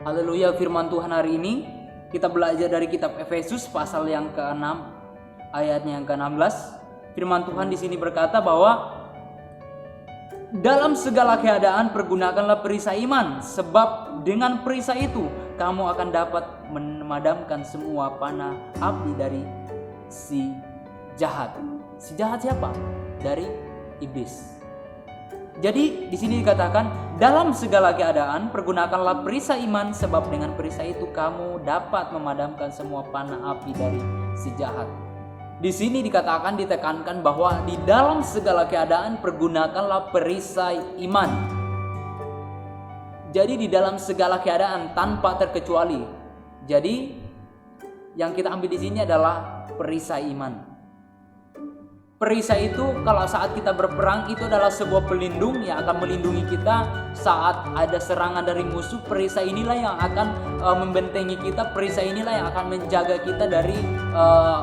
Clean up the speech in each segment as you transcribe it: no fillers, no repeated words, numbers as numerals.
Haleluya, firman Tuhan hari ini kita belajar dari kitab Efesus pasal yang ke-6 ayatnya yang ke-16. Firman Tuhan di sini berkata bahwa dalam segala keadaan pergunakanlah perisai iman, sebab dengan perisai itu kamu akan dapat memadamkan semua panah api dari si jahat. Si jahat siapa? Dari iblis. Jadi di sini dikatakan dalam segala keadaan pergunakanlah perisai iman, sebab dengan perisai itu kamu dapat memadamkan semua panah api dari si jahat. Di sini ditekankan bahwa di dalam segala keadaan pergunakanlah perisai iman. Jadi di dalam segala keadaan tanpa terkecuali. Jadi yang kita ambil di sini adalah perisai iman. Perisai itu kalau saat kita berperang itu adalah sebuah pelindung yang akan melindungi kita saat ada serangan dari musuh. Perisai inilah yang akan membentengi kita. Perisai inilah yang akan menjaga kita dari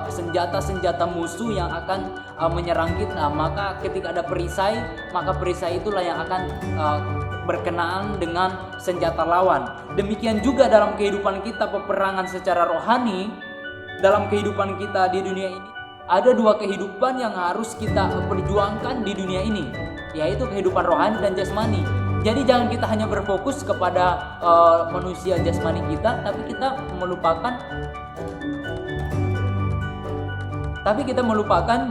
senjata-senjata musuh yang akan menyerang kita. Maka ketika ada perisai, maka perisai itulah yang akan berkenaan dengan senjata lawan. Demikian juga dalam kehidupan kita peperangan secara rohani, dalam kehidupan kita di dunia ini. Ada dua kehidupan yang harus kita perjuangkan di dunia ini, yaitu kehidupan rohani dan jasmani. Jadi jangan kita hanya berfokus kepada manusia jasmani kita, tapi kita melupakan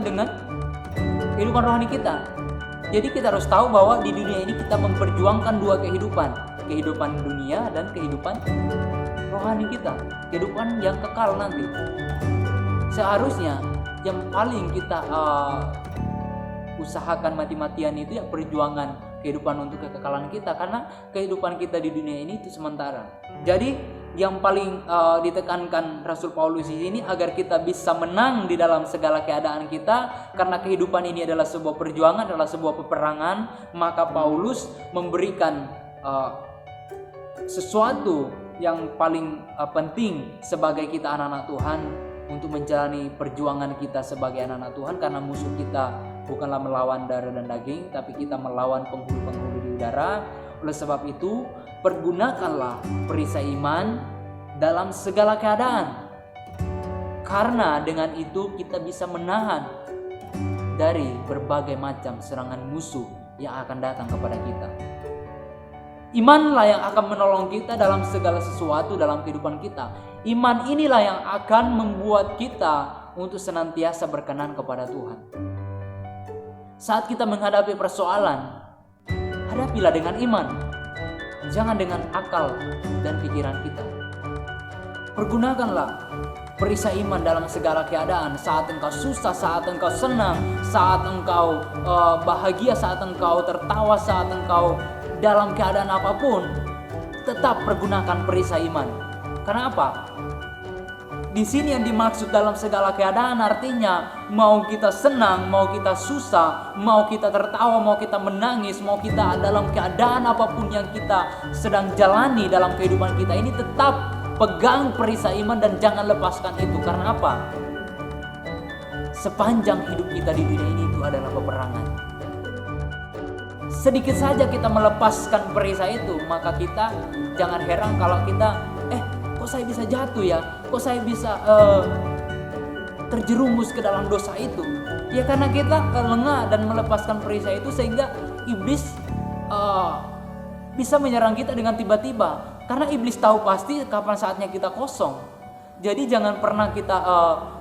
dengan kehidupan rohani kita. Jadi kita harus tahu bahwa di dunia ini kita memperjuangkan dua kehidupan, kehidupan dunia dan kehidupan rohani kita, kehidupan yang kekal nanti. Seharusnya yang paling kita usahakan mati-matian itu ya perjuangan kehidupan untuk kekekalan kita, karena kehidupan kita di dunia ini itu sementara. Jadi yang paling ditekankan Rasul Paulus di sini agar kita bisa menang di dalam segala keadaan kita, karena kehidupan ini adalah sebuah perjuangan, adalah sebuah peperangan. Maka Paulus memberikan sesuatu yang paling penting sebagai kita anak-anak Tuhan untuk menjalani perjuangan kita sebagai anak-anak Tuhan, karena musuh kita bukanlah melawan darah dan daging, tapi kita melawan penghulu-penghulu di udara. Oleh sebab itu, pergunakanlah perisai iman dalam segala keadaan, karena dengan itu kita bisa menahan dari berbagai macam serangan musuh yang akan datang kepada kita. Imanlah yang akan menolong kita dalam segala sesuatu dalam kehidupan kita. Iman inilah yang akan membuat kita untuk senantiasa berkenan kepada Tuhan. Saat kita menghadapi persoalan, hadapilah dengan iman, jangan dengan akal dan pikiran kita. Pergunakanlah perisai iman dalam segala keadaan. Saat engkau susah, saat engkau senang, saat engkau bahagia, saat engkau tertawa, saat engkau dalam keadaan apapun, tetap pergunakan perisai iman. Karena apa? Di sini yang dimaksud dalam segala keadaan artinya mau kita senang, mau kita susah, mau kita tertawa, mau kita menangis, mau kita dalam keadaan apapun yang kita sedang jalani dalam kehidupan kita ini, tetap pegang perisai iman dan jangan lepaskan itu. Karena apa? Sepanjang hidup kita di dunia ini itu adalah peperangan. Sedikit saja kita melepaskan perisai itu, maka kita jangan heran kalau kita kok saya bisa jatuh ya, kok saya bisa terjerumus ke dalam dosa itu. Ya karena kita lengah dan melepaskan perisai itu, sehingga iblis bisa menyerang kita dengan tiba-tiba. Karena iblis tahu pasti kapan saatnya kita kosong. Jadi jangan pernah kita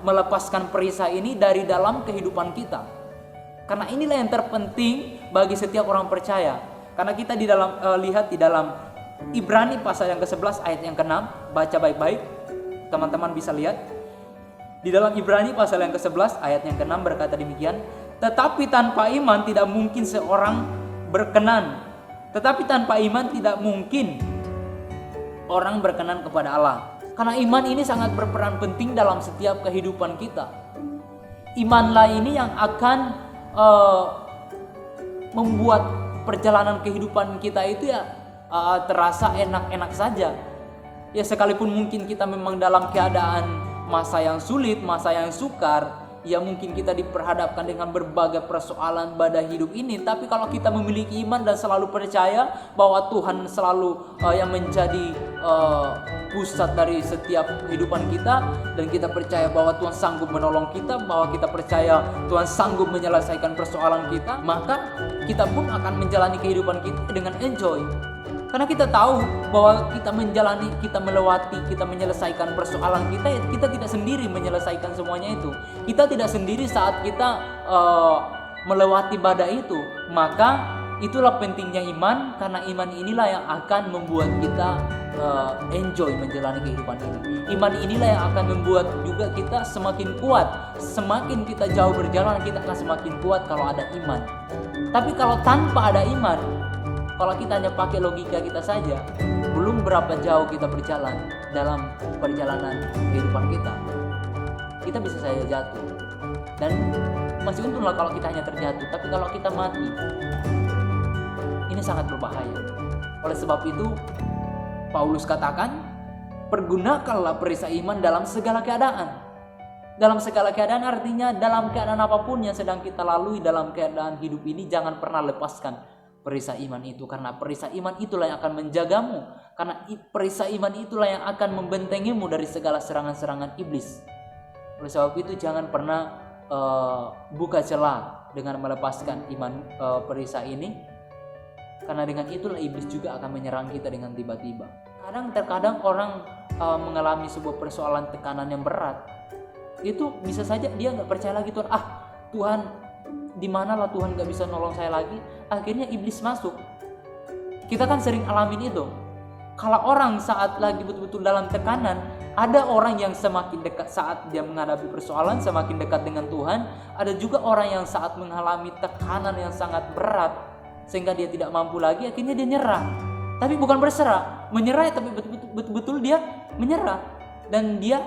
melepaskan perisai ini dari dalam kehidupan kita. Karena inilah yang terpenting bagi setiap orang percaya. Karena kita lihat di dalam Ibrani pasal yang ke-11 ayat yang ke-6, baca baik-baik, teman-teman bisa lihat. Di dalam Ibrani pasal yang ke-11 ayat yang ke-6 berkata demikian, tetapi tanpa iman tidak mungkin seorang berkenan. Tetapi tanpa iman tidak mungkin orang berkenan kepada Allah. Karena iman ini sangat berperan penting dalam setiap kehidupan kita. Imanlah ini yang akan membuat perjalanan kehidupan kita itu ya terasa enak-enak saja. Ya sekalipun mungkin kita memang dalam keadaan masa yang sulit, masa yang sukar, ya mungkin kita diperhadapkan dengan berbagai persoalan pada hidup ini, tapi kalau kita memiliki iman dan selalu percaya bahwa Tuhan selalu yang menjadi pusat dari setiap kehidupan kita, dan kita percaya bahwa Tuhan sanggup menolong kita, bahwa kita percaya Tuhan sanggup menyelesaikan persoalan kita, maka kita pun akan menjalani kehidupan kita dengan enjoy. Karena kita tahu bahwa kita menjalani, kita melewati, kita menyelesaikan persoalan kita, kita tidak sendiri menyelesaikan semuanya itu. Kita tidak sendiri saat kita melewati badai itu. Maka itulah pentingnya iman, karena iman inilah yang akan membuat kita enjoy menjalani kehidupan ini. Iman inilah yang akan membuat juga kita semakin kuat. Semakin kita jauh berjalan, kita akan semakin kuat kalau ada iman. Tapi kalau tanpa ada iman, kalau kita hanya pakai logika kita saja, belum berapa jauh kita berjalan dalam perjalanan kehidupan kita, kita bisa saja jatuh. Dan masih untunglah kalau kita hanya terjatuh, tapi kalau kita mati, ini sangat berbahaya. Oleh sebab itu, Paulus katakan, pergunakanlah perisai iman dalam segala keadaan. Dalam segala keadaan artinya dalam keadaan apapun yang sedang kita lalui dalam keadaan hidup ini, jangan pernah lepaskan perisai iman itu, karena perisai iman itulah yang akan menjagamu, karena perisai iman itulah yang akan membentengimu dari segala serangan-serangan iblis. Oleh sebab itu jangan pernah buka celah dengan melepaskan iman perisai ini, karena dengan itulah iblis juga akan menyerang kita dengan tiba-tiba. Terkadang orang mengalami sebuah persoalan tekanan yang berat, itu bisa saja dia nggak percaya lagi Tuhan. Tuhan, di manalah Tuhan gak bisa nolong saya lagi. Akhirnya iblis masuk. Kita kan sering alamin itu. Kalau orang saat lagi betul-betul dalam tekanan, ada orang yang semakin dekat saat dia menghadapi persoalan, semakin dekat dengan Tuhan. Ada juga orang yang saat mengalami tekanan yang sangat berat, sehingga dia tidak mampu lagi, akhirnya dia nyerah. Tapi bukan berserah, menyerah, tapi betul-betul dia menyerah. Dan dia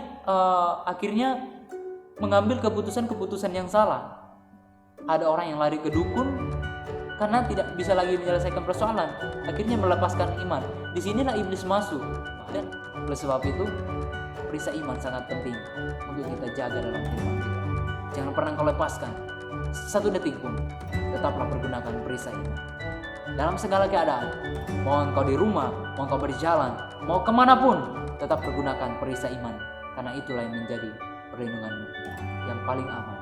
akhirnya mengambil keputusan-keputusan yang salah. Ada orang yang lari ke dukun karena tidak bisa lagi menyelesaikan persoalan, akhirnya melepaskan iman. Disinilah iblis masuk. Dan oleh sebab itu, perisai iman sangat penting untuk kita jaga dalam kehidupan kita. Jangan pernah kau lepaskan satu detik pun. Tetaplah pergunakan perisai iman dalam segala keadaan. Mau engkau di rumah, mau engkau berjalan, mau kemanapun, tetap pergunakan perisai iman, karena itulah yang menjadi perlindunganmu yang paling aman.